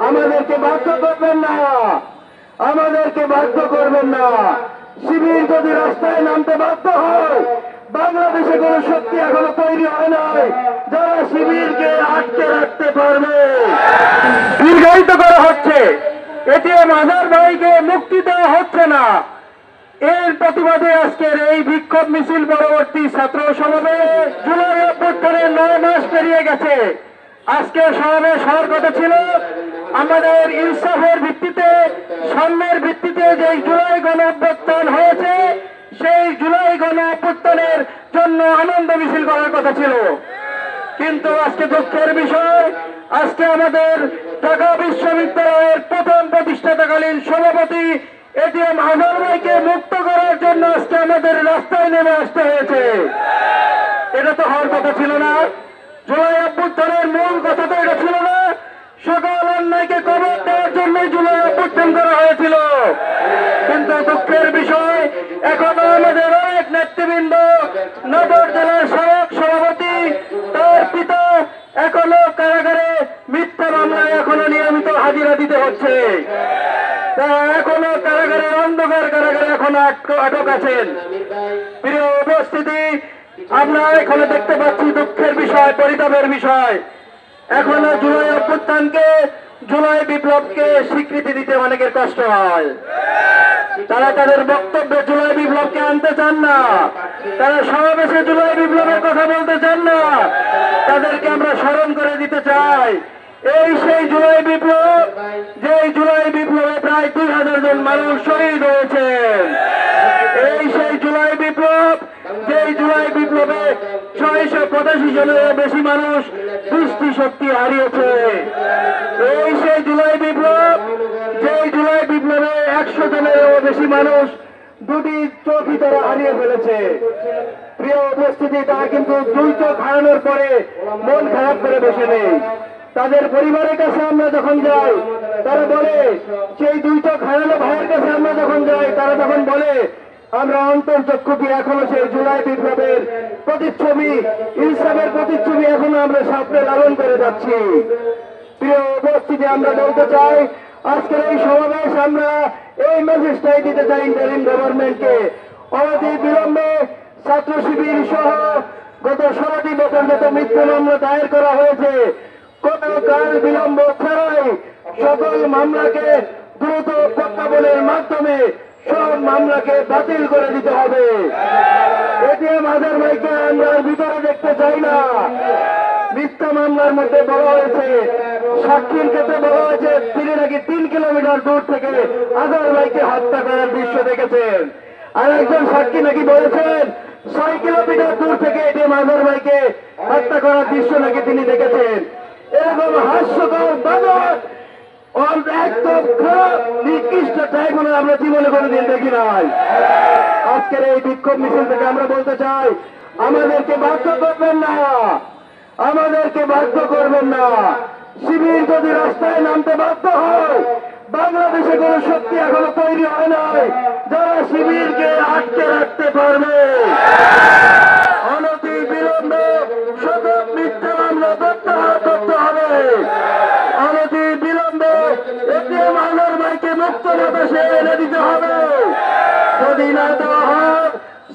আমাদেরকে বাধ্য করবেন না, আমাদেরকে বাধ্য করবেন না। শিবির যদি রাস্তায় নামতে বাধ্য হয়, বাংলাদেশে কোন শক্তি এখনো তৈরি হয় নাই যারা শিবিরকে আটকে রাখতে পারবে। দীর্ঘায়িত করা হচ্ছে, এটিএম আজহার ভাইকে মুক্তি দেওয়া হচ্ছে না। এর প্রতিবাদে আজকের এই বিক্ষোভ মিছিল পরবর্তী ছাত্র সমাবেশ। জুলাই অভ্যুত্থানের 9 মাস পেরিয়ে গেছে। আজকে সমাবেশ হওয়ার কথা ছিল আমাদের ইনসাফের ভিত্তিতে, সাম্যের ভিত্তিতে যে জুলাই গণ অভ্যুত্থান হয়েছে, সেই জুলাই গণ অভ্যুত্থানের জন্য আনন্দ মিছিল করার কথা ছিল। কিন্তু আজকে দুঃখের বিষয়, আজকে আমাদের ঢাকা বিশ্ববিদ্যালয়ের প্রথম প্রতিষ্ঠাতাকালীন সভাপতি এটিএম আজহার ভাইকে মুক্ত করার জন্য আজকে আমাদের রাস্তায় নেমে আসতে হয়েছে। এটা তো হওয়ার কথা ছিল না। জুলাই অভ্যুত্থানের মূল কথা তো এটা ছিল না। সকল অন্যায়কে কবর দেওয়ার জন্যই জুলাই অভ্যুত্থান করা হয়েছিল। কিন্তু দুঃখের বিষয়, এখনো আমাদের অনেক নেতৃবৃন্দ, নগর জেলার সাবেক সভাপতি, তার পিতা এখনো কারাগারে মিথ্যা মামলায় এখনো নিয়মিত হাজিরা দিতে হচ্ছে। তারা এখনো কারাগারের অন্ধকার কারাগারে এখনো আটক আছেন। প্রিয় উপস্থিতি, আমরা এখানে দেখতে পাচ্ছি দুঃখের বিষয়, পরিতাপের বিষয়। এখনো জুলাই অভ্যুত্থানকে, জুলাই বিপ্লবকে স্বীকৃতি দিতে অনেকের কষ্ট হয়। তারা তাদের বক্তব্যে জুলাই বিপ্লবকে আনতে চান না, তারা সমাবেশে জুলাই বিপ্লবের কথা বলতে চান না। তাদেরকে আমরা স্মরণ করে দিতে চাই, এই সেই জুলাই বিপ্লব, যে জুলাই বিপ্লবে প্রায় 2000 জন মানুষ শহীদ হয়েছেন। এই সেই জুলাই বিপ্লব, যে জুলাই বিপ্লবে 685 জনেরও বেশি মানুষ দৃষ্টিশক্তি হারিয়েছে। এই সেই জুলাই বিপ্লব, যে জুলাই বিপ্লবে 100 জনেরও বেশি মানুষ দুটি চোখই তারা হারিয়ে ফেলেছে। প্রিয় উপস্থিতি, তারা কিন্তু 2 চোখ হারানোর পরে মন খারাপ করে বসে নেই। তাদের পরিবারের কাছে আমরা যখন যাই, তারা বলে, সেই 2 চোখ হারানো ভাইয়ের কাছে আমরা যখন যাই, তারা তখন বলে, আমরা অন্তর্চক্ষু দিয়ে এখনো সেই জুলাই বিপ্লবের প্রতিচ্ছবি, ইনসাফের প্রতিচ্ছবি এখনো আমরা স্বপ্নে লালন করে যাচ্ছি। প্রিয় উপস্থিতি, আমরা বলতে চাই, আজকের এই সমাবেশ আমরা এই মেসেজটাই দিতে চাই ইন্টারিম গভর্নমেন্টকে। অনতি বিলম্বে ছাত্র শিবির সহ গত 16টি বছর যত মৃত্যু মামলা দায়ের করা হয়েছে, কোন কাল বিলম্ব ছাড়াই সকল মামলাকে দ্রুত প্রজ্ঞাপনের মাধ্যমে সব মামলাকে বাতিল করে দিতে হবে। এটিএম আজহার ভাইকে আমরা ভিতরে দেখতে চাই না। মিথ্যা মামলার মধ্যে বলা হয়েছে, সাক্ষীর ক্ষেত্রে বলা হয়েছে তিনি নাকি 3 কিলোমিটার দূর থেকে আজহার ভাইকে হত্যা করার দৃশ্য দেখেছেন। আর একজন সাক্ষী নাকি বলেছেন 6 কিলোমিটার দূর থেকে এটিএম আজহার ভাইকে হত্যা করার দৃশ্য নাকি তিনি দেখেছেন। এরকম হাস্যকর বাদক, একদম খারাপ নিকৃষ্ট ট্রাইব্যুনাল আমরা জীবনে কোনোদিন দেখি নাই। আজকের এই বিক্ষোভ মিছিল থেকে আমরা বলতে চাই, আমাদেরকে বাধ্য করবেন না, আমাদেরকে বাধ্য করবেন না। শিবির যদি রাস্তায় নামতে বাধ্য হয়, বাংলাদেশে কোন শক্তি এখনো তৈরি হয় নাই যারা শিবিরকে আটকে রাখতে পারবে। অনতি বিলম্বে সকল মিথ্যা মামলা প্রত্যাহার করতে হবে। অনতি বিলম্বে এটিএম আজহার ভাইকে মুক্ত বাতাসে এনে দিতে হবে। যদি না দেওয়া হয়,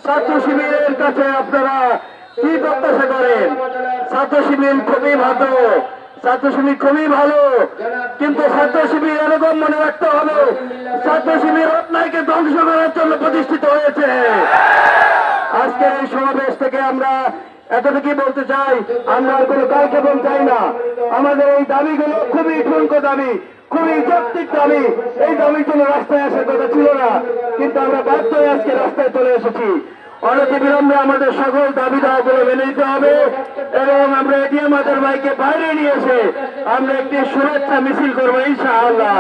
ছাত্র শিবিরের কাছে আপনারা কি প্রত্যাশা করেন? ছাত্র শিবির খুবই ভালো, ছাত্র শিবির খুবই ভালো, কিন্তু ছাত্র শিবির এরকম মনে রাখতে হবে, ছাত্র শিবির অন্যায়কে ধ্বংস করার জন্য প্রতিষ্ঠিত হয়েছে। আজকের এই সমাবেশ থেকে আমরা এতটুকুই বলতে চাই, আমরা আর কোনো কালক্ষেপণ চাই না। আমাদের এই দাবিগুলো খুবই ঠুনকো দাবি, খুবই যৌক্তিক দাবি। এই দাবির জন্য রাস্তায় আসার কথা ছিল না, কিন্তু আমরা বাধ্য হয়ে আজকে রাস্তায় চলে এসেছি। অনতি বিলম্বে আমাদের সকল দাবি দাওয়াগুলো মেনে নিতে হবে এবং আমরা এটিএম আজহার ভাইকে বাইরে নিয়ে এসে আমরা একটি শুভেচ্ছা মিছিল করবো ইনশাআল্লাহ।